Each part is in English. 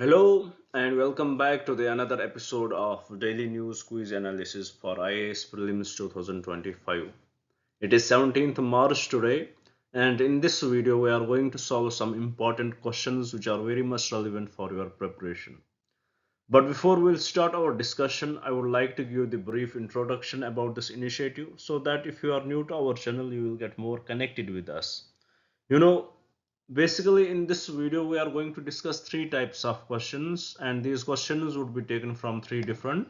Hello and welcome back to the another episode of Daily News Quiz Analysis for IAS Prelims 2025. It is 17th March today, and in this video we are going to solve some important questions which are very much relevant for your preparation. But before we'll start our discussion, I would like to give the brief introduction about this initiative so that if you are new to our channel you will get more connected with us. You know, Basically in this video we are going to discuss three types of questions, and these questions would be taken from three different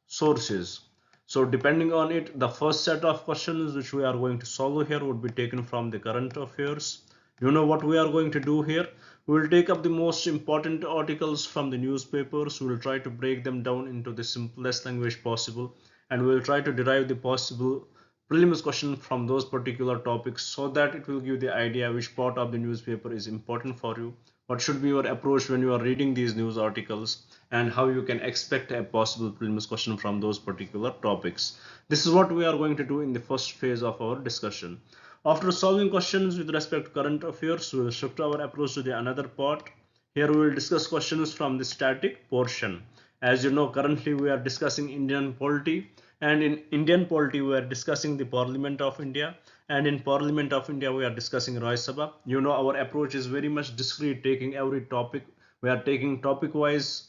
sources. So depending on it, the first set of questions which we are going to solve here would be taken from the current affairs. You know what we are going to do here? We will take up the most important articles from the newspapers. We will try to break them down into the simplest language possible, and we will try to derive the possible prelims question from those particular topics so that it will give the idea which part of the newspaper is important for you, what should be your approach when you are reading these news articles, and how you can expect a possible prelims question from those particular topics. This is what we are going to do in the first phase of our discussion. After solving questions with respect to current affairs, we will shift our approach to the another part. Here we will discuss questions from the static portion. As you know, currently we are discussing Indian polity, and in Indian polity we are discussing the Parliament of India, and in Parliament of India we are discussing Rajya Sabha. You know, our approach is very much discrete, taking every topic. We are taking topic wise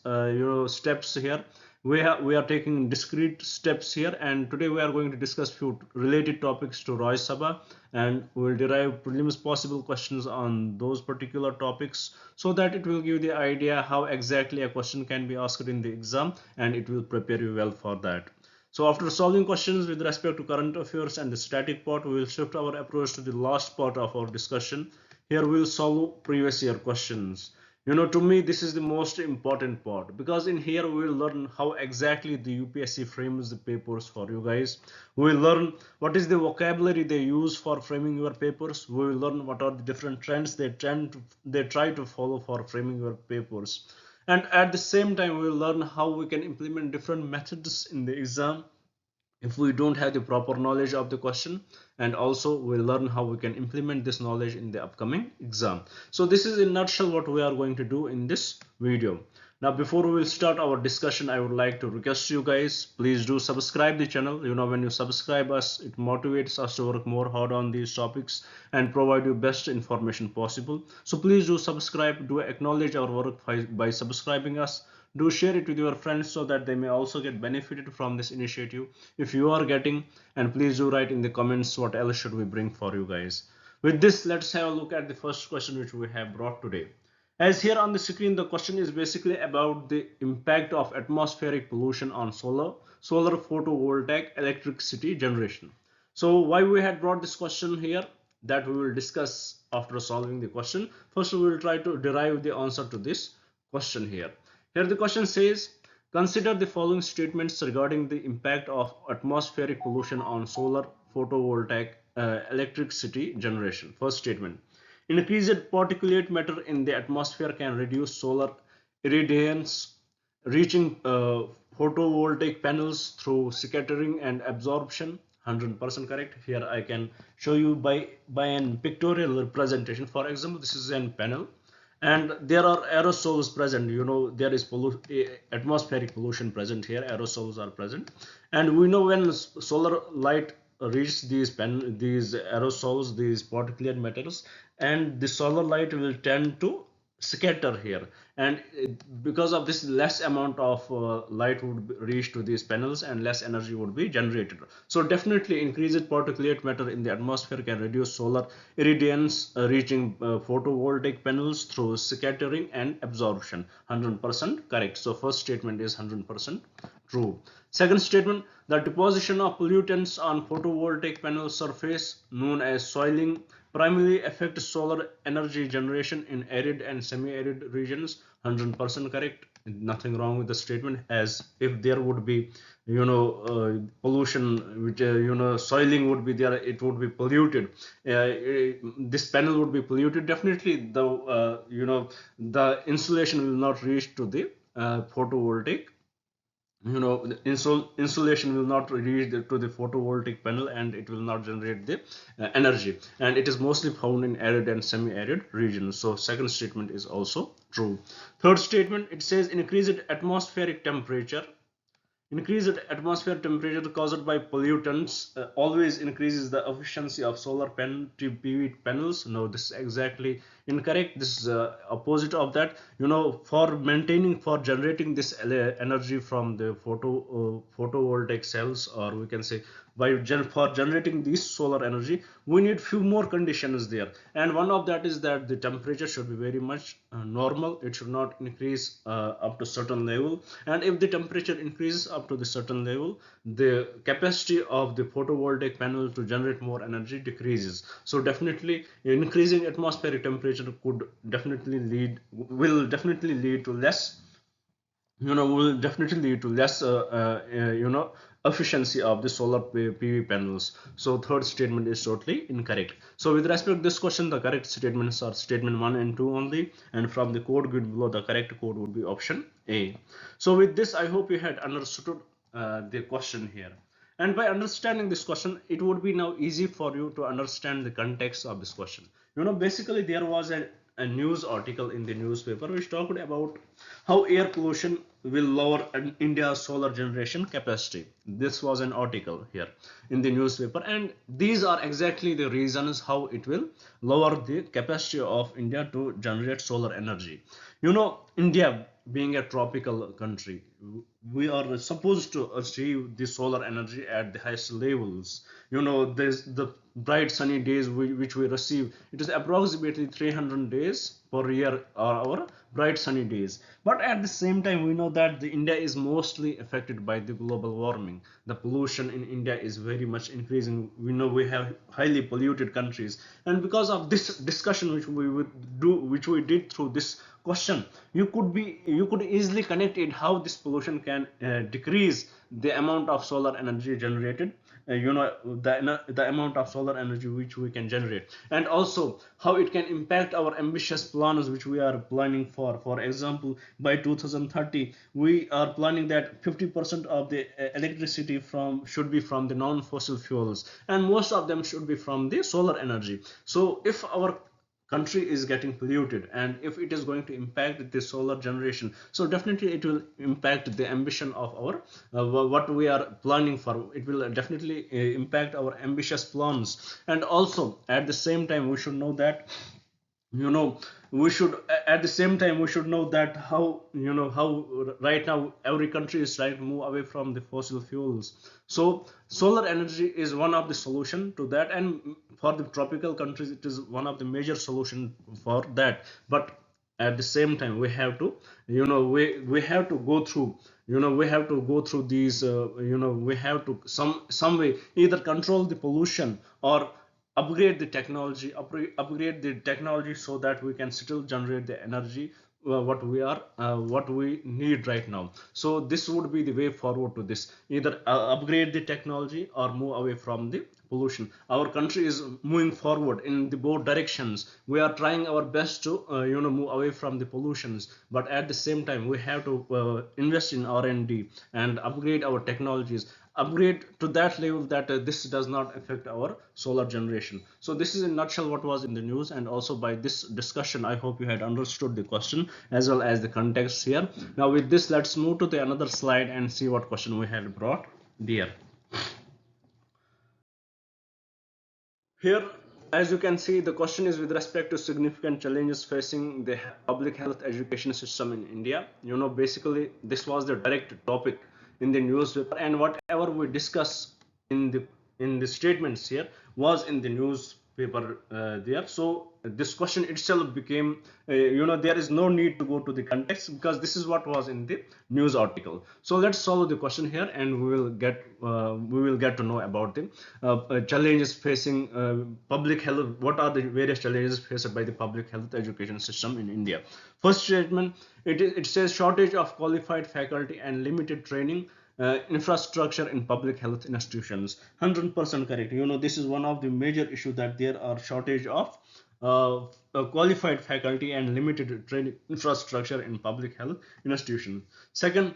steps here. We are taking discrete steps here, and today we are going to discuss few related topics to Rajya Sabha, and we will derive prelims possible questions on those particular topics so that it will give the idea how exactly a question can be asked in the exam, and it will prepare you well for that. So after solving questions with respect to current affairs and the static part, we will shift our approach to the last part of our discussion. Here we will solve previous year questions. To me, this is the most important part, because in here we will learn how exactly the UPSC frames the papers for you guys. We will learn what is the vocabulary they use for framing your papers. We will learn what are the different trends they try to follow for framing your papers, and at the same time we will learn how we can implement different methods in the exam if we don't have the proper knowledge of the question, and also we'll learn how we can implement this knowledge in the upcoming exam. So this is in a nutshell what we are going to do in this video. Now before we will start our discussion, I would like to request you guys, please do subscribe the channel. When you subscribe us, it motivates us to work more hard on these topics and provide you best information possible. So please do subscribe, do acknowledge our work by subscribing us. Do share it with your friends so that they may also get benefited from this initiative if you are getting, and please do write in the comments what else should we bring for you guys. With this, let's have a look at the first question which we have brought today. As here on the screen, the question is basically about the impact of atmospheric pollution on solar photovoltaic electricity generation. So why we had brought this question here, that we will discuss after solving the question. First we will try to derive the answer to this question here. Here the question says, consider the following statements regarding the impact of atmospheric pollution on solar photovoltaic electricity generation. First statement: increased particulate matter in the atmosphere can reduce solar irradiance reaching photovoltaic panels through scattering and absorption. 100% correct. Here I can show you by an pictorial representation. For example, this is an panel, and there are aerosols present. There is atmospheric pollution present here. Aerosols are present, and we know when solar light reaches these aerosols, these particulate matters, and the solar light will tend to scatter here, and because of this, less amount of light would reach to these panels and less energy would be generated. So definitely increased particulate matter in the atmosphere can reduce solar irradiance reaching photovoltaic panels through scattering and absorption. 100% correct. So first statement is 100% true. Second statement: the deposition of pollutants on photovoltaic panel surface, known as soiling, primarily affects solar energy generation in arid and semi-arid regions. 100% correct. Nothing wrong with the statement, as if there would be pollution, which soiling would be there, it would be polluted. This panel would be polluted. Definitely the insulation will not reach to the photovoltaic the insulation will not reach to the photovoltaic panel, and it will not generate the energy, and it is mostly found in arid and semi-arid regions. So second statement is also true. Third statement, it says increased atmospheric temperature. Increased atmospheric temperature caused by pollutants always increases the efficiency of solar PV panels. No, this is exactly incorrect. This is opposite of that. For generating this energy from the photovoltaic cells, or we can say for generating this solar energy, we need few more conditions there, and one of that is that the temperature should be very much normal. It should not increase up to certain level, and if the temperature increases up to the certain level, the capacity of the photovoltaic panel to generate more energy decreases. So definitely increasing atmospheric temperature will definitely lead to less, will definitely lead to less efficiency of the solar PV panels. So third statement is totally incorrect. So with respect to this question, the correct statements are statement 1 and 2 only, and from the code grid below, the correct code would be option A. So with this, I hope you had understood the question here, and by understanding this question, it would be now easy for you to understand the context of this question. Basically there was a news article in the newspaper which talked about how air pollution will lower India's solar generation capacity. This was an article here in the newspaper, and these are exactly the reasons how it will lower the capacity of India to generate solar energy. India being a tropical country, we are supposed to achieve the solar energy at the highest levels. There's the bright sunny days which we receive. It is approximately 300 days per year are our bright sunny days. But at the same time, we know that the India is mostly affected by the global warming. The pollution in India is very much increasing. We know we have highly polluted countries, and because of this discussion which we did through this question, you could easily connect it how this pollution can decrease the amount of solar energy generated, the amount of solar energy which we can generate, and also how it can impact our ambitious plans which we are planning for example, by 2030 we are planning that 50% of the electricity should be from the non-fossil fuels, and most of them should be from the solar energy. So if our country is getting polluted, and if it is going to impact the solar generation, so definitely it will impact the ambition of our what we are planning for. It will definitely impact our ambitious plans, and also at the same time we should know that you know we should at the same time we should know that how right now every country is trying to move away from the fossil fuels. So solar energy is one of the solution to that, and for the tropical countries it is one of the major solution for that. But at the same time we have to we have to go through we have to go through these we have to some way either control the pollution or upgrade the technology so that we can still generate the energy what we need right now. So this would be the way forward to this, either upgrade the technology or move away from the pollution. Our country is moving forward in the both directions. We are trying our best to move away from the pollutions, but at the same time we have to invest in R&D and upgrade our technologies, upgrade to that level that this does not affect our solar generation. So this is in nutshell what was in the news, and also by this discussion I hope you had understood the question as well as the context here. Now with this, let's move to the another slide and see what question we had brought there. Here, as you can see, the question is with respect to significant challenges facing the public health education system in India. Basically, this was the direct topic in the newspaper, and whatever we discuss in the statements here was in the newspaper there. So this question itself became, there is no need to go to the context because this is what was in the news article. So let's solve the question here, and we will get to know about the challenges facing public health. What are the various challenges faced by the public health education system in India? First statement, it says shortage of qualified faculty and limited training infrastructure in public health institutions. 100% correct. This is one of the major issue, that there are shortage of qualified faculty and limited training infrastructure in public health institutions. Second,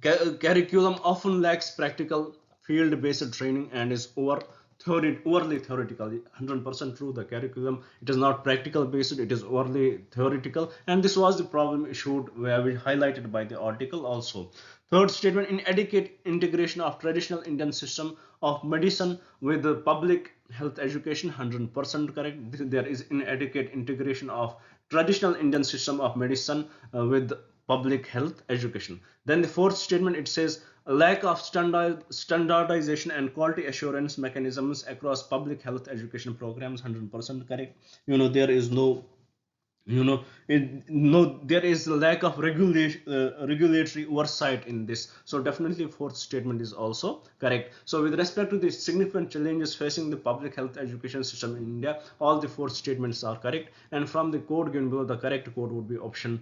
Curriculum often lacks practical field-based training and is overly theoretical. 100% true. The curriculum, it is not practical based, it is overly theoretical, and this was the problem issued where we highlighted by the article also. Third statement, inadequate integration of traditional Indian system of medicine with the public health education. 100% correct. There is inadequate integration of traditional Indian system of medicine with public health education. Then the fourth statement, it says a lack of standardization and quality assurance mechanisms across public health education programs. 100% correct. There is no no, there is a lack of regulatory oversight in this, so definitely fourth statement is also correct. So with respect to the significant challenges facing the public health education system in India, all the four statements are correct, and from the code given below, the correct code would be option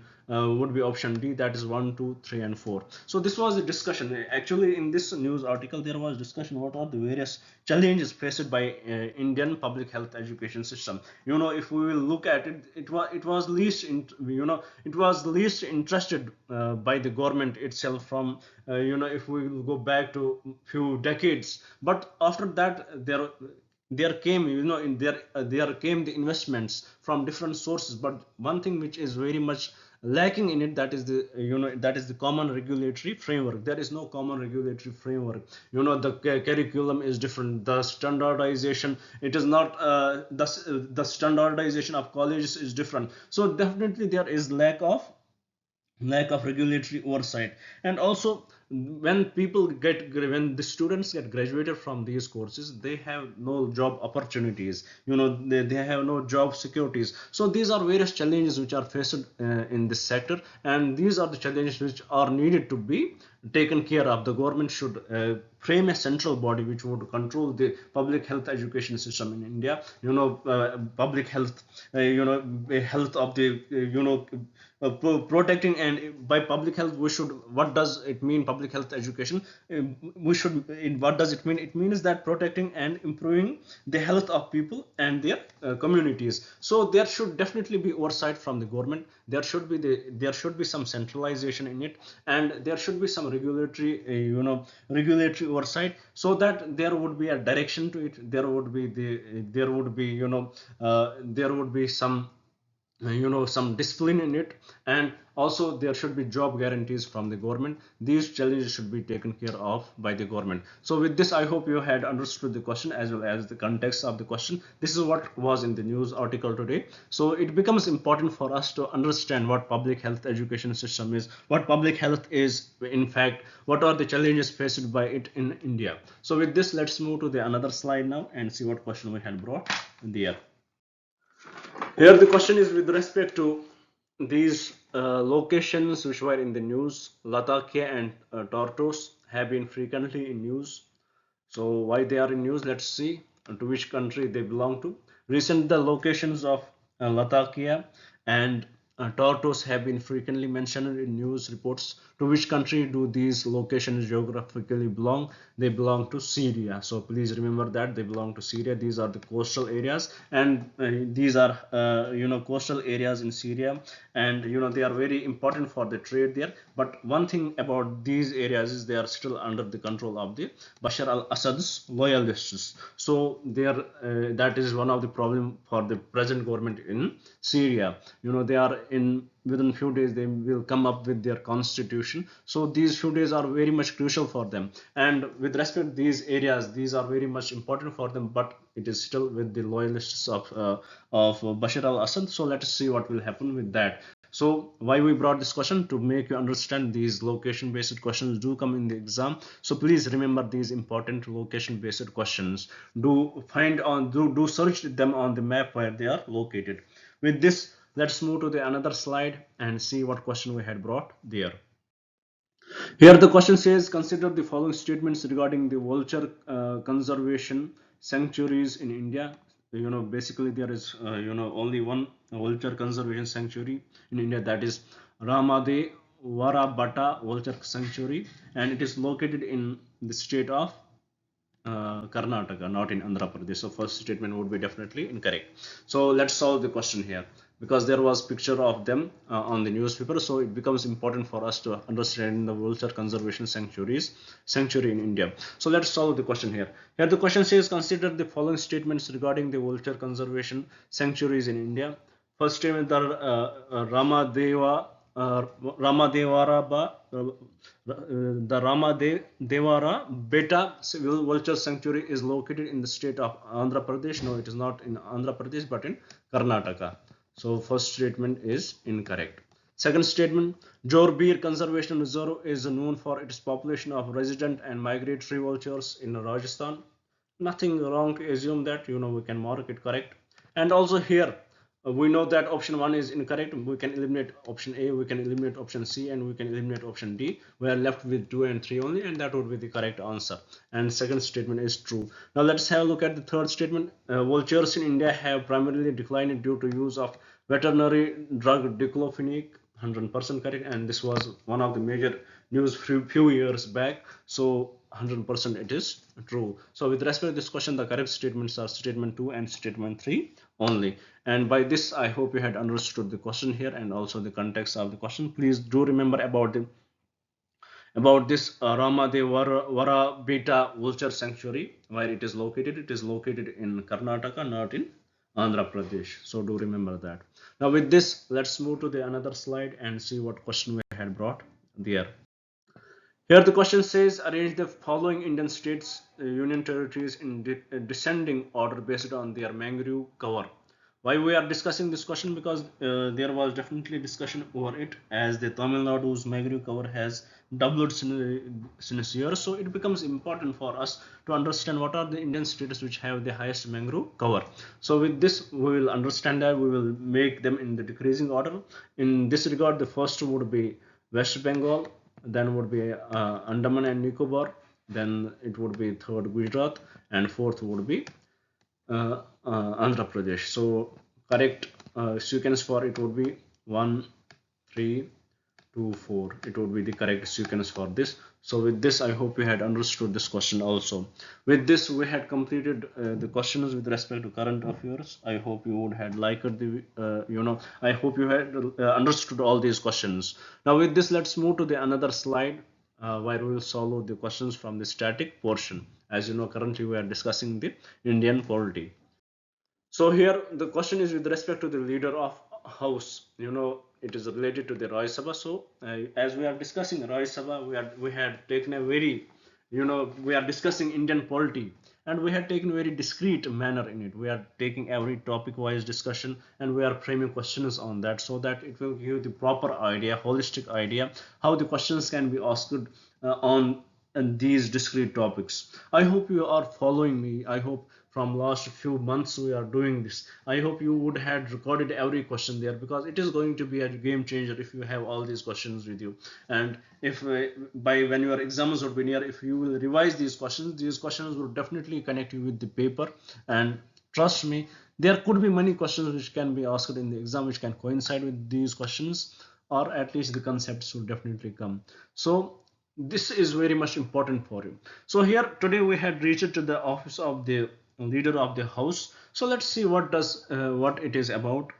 D, that is 1, 2, 3 and 4. So this was the discussion. Actually, in this news article there was discussion what are the various challenges faced by Indian public health education system. If we will look at it, it was least it was least interested by the government itself from if we will go back to few decades, but after that there came there came the investments from different sources, but one thing which is very much lacking in it, that is the that is the common regulatory framework. There is no common regulatory framework. The curriculum is different, the standardization, it is not the standardization of colleges is different, so definitely there is lack of regulatory oversight. And also, when the students get graduated from these courses, they have no job opportunities, they have no job securities. So these are various challenges which are faced in this sector, and these are the challenges which are needed to be taken care of. The government should frame a central body which would control the public health education system in India. Public health, health of the protecting, and by public health we should, what does it mean, public health education? What does it mean? It means that protecting and improving the health of people and their communities. So there should definitely be oversight from the government. There should be some centralization in it, and there should be some regulatory oversight, so that there would be a direction to it. There would be some discipline in it, and also there should be job guarantees from the government. These challenges should be taken care of by the government. So with this, I hope you had understood the question as well as the context of the question. This is what was in the news article today. So it becomes important for us to understand what public health education system is, what public health is in fact, what are the challenges faced by it in India. So with this, let's move to the another slide now and see what question we had brought there. Here the question is with respect to these locations which were in the news. Latakia and Tortoise have been frequently in news. So why they are in news? Let's see to which country they belong to. Recent the locations of Latakia and Tortoise have been frequently mentioned in news reports. To which country do these locations geographically belong? They belong to Syria. So please remember that they belong to Syria. These are the coastal areas, and these are coastal areas in Syria, and they are very important for the trade there. But one thing about these areas is they are still under the control of the Bashar al-Assad's loyalists. So that is one of the problem for the present government in Syria. They are in within few days they will come up with their constitution, so these few days are very much crucial for them. And with respect to these areas, these are very much important for them, but it is still with the loyalists of Bashar al-Assad. So let us see what will happen with that. So why we brought this question? To make you understand these location based questions do come in the exam, so please remember these important location based questions. Do search them on the map where they are located. With this, let's move to the another slide and see what question we had brought there. Here the question says, consider the following statements regarding the vulture conservation sanctuaries in India. Basically there is only one vulture conservation sanctuary in India, that is Ramade Varabata Vulture Sanctuary, and it is located in the state of Karnataka, not in Andhra Pradesh. So first statement would be definitely incorrect. So let's solve the question here. because there was picture of them on the newspaper. So it becomes important for us to understand the vulture conservation sanctuary in India. So let's solve the question here. Here the question says, consider the following statements regarding the vulture conservation sanctuaries in India. First statement, the Ramadevara Beta Vulture Sanctuary is located in the state of Andhra Pradesh. No, it is not in Andhra Pradesh but in Karnataka. So first statement is incorrect. Second statement, Jorbir Conservation Reserve is known for its population of resident and migratory vultures in Rajasthan. Nothing wrong to assume that, we can mark it correct. And also here, we know that option 1 is incorrect. We can eliminate option A, we can eliminate option C, and we can eliminate option D. We are left with 2 and 3 only, and that would be the correct answer. And second statement is true. Now let's have a look at the third statement. Vultures in India have primarily declined due to use of veterinary drug diclofenac. 100% correct, and this was one of the major news few years back. So 100% it is true. So with respect to this question, the correct statements are statement 2 and statement 3 only. And by this, I hope you had understood the question here and also the context of the question. Please do remember about this Ramadevara Beta Vulture Sanctuary, where it is located. It is located in Karnataka, not in Andhra Pradesh. So do remember that. Now with this, let's move to the another slide and see what question we had brought there. Here the question says, arrange the following Indian states, union territories in descending order based on their mangrove cover. Why we are discussing this question? Because there was definitely discussion over it, as the Tamil Nadu's mangrove cover has doubled since years. So it becomes important for us to understand what are the Indian states which have the highest mangrove cover. So with this, we will understand that we will make them in the decreasing order. In this regard, the first would be West Bengal, then would be Andaman and Nicobar, then it would be third Gujarat, and fourth would be Andhra Pradesh. So correct sequence for it would be 1, 3, 2, 4. It would be the correct sequence for this. So with this, I hope you had understood this question also. With this, we had completed the questions with respect to current affairs. I hope you would had liked the I hope you had understood all these questions. Now with this, let's move to the another slide where we will solve the questions from the static portion. As you know, currently we are discussing the Indian polity. So here the question is with respect to the leader of house. It is related to the Rajya Sabha. So as we are discussing Rajya Sabha, we had taken a very, we are discussing Indian polity, and we had taken a very discreet manner in it. We are taking every topic wise discussion, and we are framing questions on that, so that it will give the proper idea, holistic idea, how the questions can be asked on these discrete topics. I hope you are following me. I hope from last few months we are doing this. I hope you would have recorded every question there, because it is going to be a game changer if you have all these questions with you. And if by when your exams would be near, if you will revise these questions will definitely connect you with the paper. And trust me, there could be many questions which can be asked in the exam which can coincide with these questions, or at least the concepts will definitely come. So this is very much important for you. So here today we had reached to the office of the leader of the house. So let's see what it is about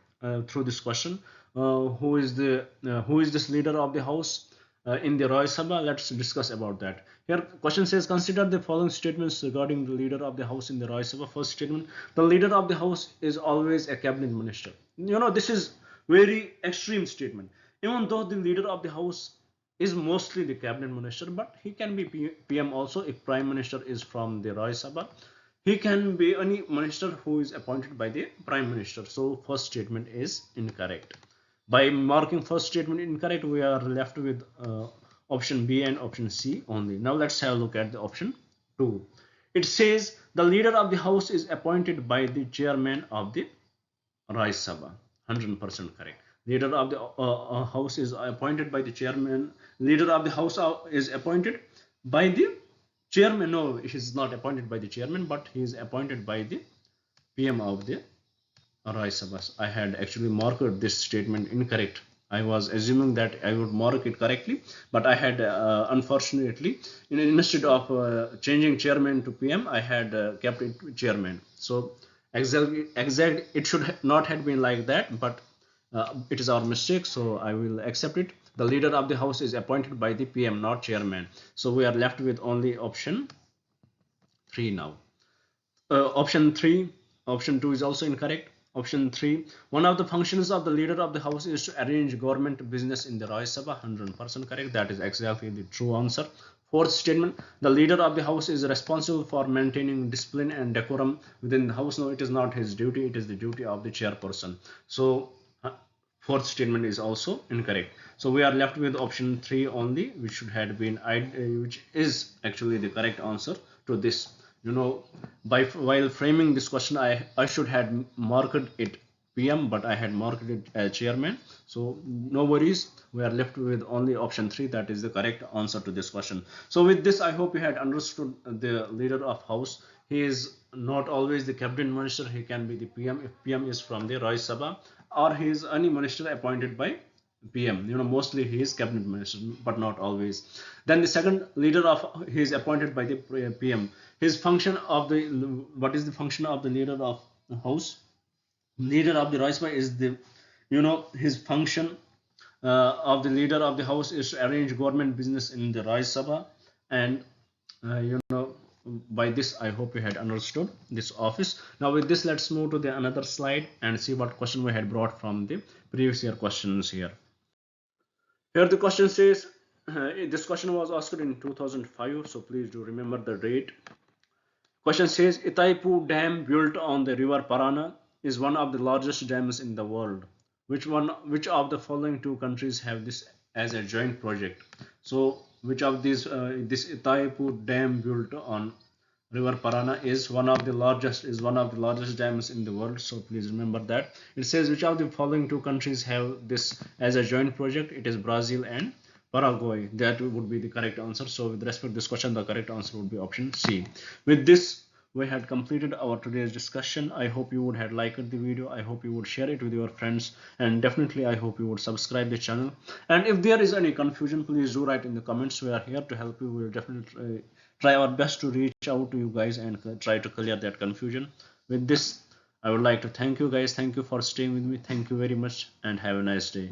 through this question. Who is this leader of the house in the Rajya Sabha? Let's discuss about that. Here question says, consider the following statements regarding the leader of the house in the Rajya Sabha. First statement, the leader of the house is always a cabinet minister. This is very extreme statement. Even though the leader of the house is mostly the cabinet minister, but he can be PM also if prime minister is from the Rajya Sabha. He can be any minister who is appointed by the prime minister. So first statement is incorrect. By marking first statement incorrect, we are left with option B and option C only. Now let's have a look at the option 2. It says the leader of the house is appointed by the chairman of the Rajya Sabha. 100% correct. Leader of the house is appointed by the chairman. Leader of the house is appointed by the chairman. No, he is not appointed by the chairman, but he is appointed by the PM of the Rajya Sabha. I had actually marked this statement incorrect. I was assuming that I would mark it correctly, but I had unfortunately, instead of changing chairman to PM, I had kept it chairman. So exactly, it should not have been like that, but it is our mistake, so I will accept it. The leader of the house is appointed by the PM, not chairman. So we are left with only option 3 now. Option 3, option 2 is also incorrect. Option 3, one of the functions of the leader of the house is to arrange government business in the Rajya Sabha. 100% correct. That is exactly the true answer. Fourth statement, the leader of the house is responsible for maintaining discipline and decorum within the house. No, it is not his duty, it is the duty of the chairperson. So fourth statement is also incorrect. So we are left with option 3 only, which should have been which is actually the correct answer to this. While framing this question, I should have marked it PM, but I had marked it as chairman. So no worries, we are left with only option 3, that is the correct answer to this question. So with this, I hope you had understood the leader of house. He is not always the cabinet minister, he can be the PM if PM is from the Rajya Sabha, or he is any minister appointed by PM. Mostly he is cabinet minister, but not always. Then the second leader of, he is appointed by the PM. His function of the, what is the function of the leader of the house? Leader of the Rajya Sabha is the, his function of the leader of the house is to arrange government business in the Rajya Sabha. And by this, I hope you had understood this office. Now with this, let's move to the another slide and see what question we had brought from the previous year questions here. Here the question says, this question was asked in 2005, so please do remember the date. Question says, Itaipu Dam built on the river Parana is one of the largest dams in the world. Which of the following two countries have this as a joint project? So which of these, this Itaipu Dam built on river Parana is one of the largest dams in the world. So please remember that. It says which of the following two countries have this as a joint project? It is Brazil and Paraguay. That would be the correct answer. So with respect to this question, the correct answer would be option C. With this, we had completed our today's discussion. I hope you would have liked the video. I hope you would share it with your friends, and definitely I hope you would subscribe the channel. And if there is any confusion, please do write in the comments. We are here to help you. We will definitely try our best to reach out to you guys and try to clear that confusion. With this, I would like to thank you guys. Thank you for staying with me. Thank you very much and have a nice day.